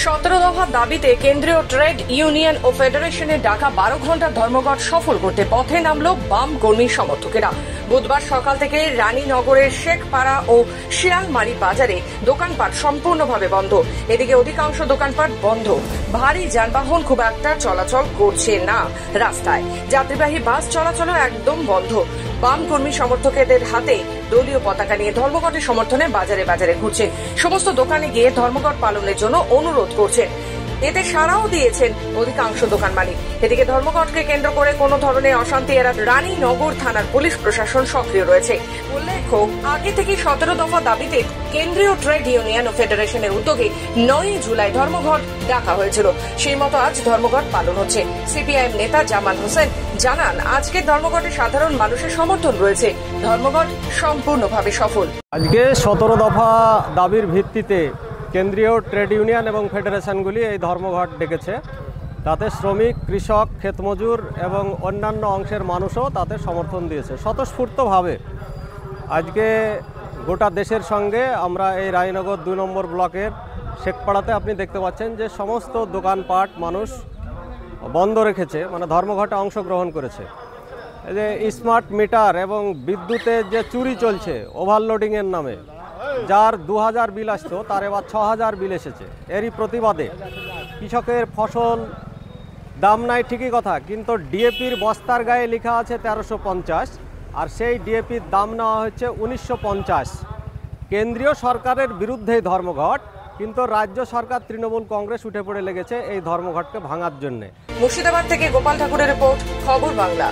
17 দফা দাবিতে কেন্দ্রীয় ট্রেড ইউনিয়ন ও ফেডারেশনের ডাকা 12 ঘন্টার ধর্মঘট সফল করতে পথে নামল বাম কর্মী সমর্থকেরা। বুধবার সকাল থেকে রানীনগরের শেখপাড়া ও শিয়ালমারি বাজারে দোকানপাট সম্পূর্ণভাবে বন্ধ। এদিকে অধিকাংশ দোকানপাট বন্ধ, ভারী যানবাহন খুব একটা চলাচল করছে না রাস্তায়। যাত্রীবাহী বাস চলাচলও একদম বন্ধ। বাম কর্মী সমর্থকদের হাতে দলীয় পতাকা নিয়ে ধর্মঘটের সমর্থনে বাজারে বাজারে ঘুরছেন। সমস্ত দোকানে গিয়ে ধর্মঘট পালনের জন্য অনুরোধ করছেন। এতে সাড়াও দিয়েছেন অধিকাংশ দোকান মালিক। এদিকে ধর্মঘটকে কেন্দ্র করে কোনো ধরনের অশান্তি এড়াতে রানীনগর থানার পুলিশ প্রশাসন সক্রিয় রয়েছে। উল্লেখ্য, আগে থেকে 17 দফা দাবিতে কেন্দ্রীয় ট্রেড ইউনিয়ন ও ফেডারেশনের উদ্যোগে 9 জুলাই ধর্মঘট ডাকা হয়েছিল। সেই মতো আজ ধর্মঘট পালন হচ্ছে। সিপিআইএম নেতা জামাল হোসেন জানান, আজকের ধর্মঘটে সাধারণ মানুষের সমর্থন রয়েছে। ধর্মঘট সম্পূর্ণভাবে সফল। আজকে 17 দফা দাবির ভিত্তিতে কেন্দ্রীয় ট্রেড ইউনিয়ন এবং ফেডারেশনগুলি এই ধর্মঘট ডেকেছে। তাতে শ্রমিক, কৃষক, ক্ষেতমজুর এবং অন্যান্য অংশের মানুষও তাতে সমর্থন দিয়েছে স্বতঃস্ফূর্তভাবে। আজকে গোটা দেশের সঙ্গে আমরা এই রানীনগর 2 নম্বর ব্লকের শেখপাড়াতে আপনি দেখতে পাচ্ছেন যে সমস্ত দোকানপাট মানুষ বন্ধ রেখেছে, মানে ধর্মঘটে অংশগ্রহণ করেছে। এই যে স্মার্ট মিটার এবং বিদ্যুতের যে চুরি চলছে ওভারলোডিংয়ের নামে, যার 2000 বিল আসতো তার এবার 6000 বিল এসেছে। এরই প্রতিবাদে কৃষকের ফসল দাম নাই ঠিকই কথা, কিন্তু ডিএপির বস্তার গায়ে লেখা আছে 1350, আর সেই ডিএপির দাম নেওয়া হচ্ছে 1950। কেন্দ্রীয় সরকারের বিরুদ্ধে ধর্মঘট, কিন্তু রাজ্য সরকার তৃণমূল কংগ্রেস উঠে পড়ে লেগেছে এই ধর্মঘটকে ভাঙার জন্যে। মুর্শিদাবাদ থেকে গোপাল ঠাকুরের রিপোর্ট, খবর বাংলা।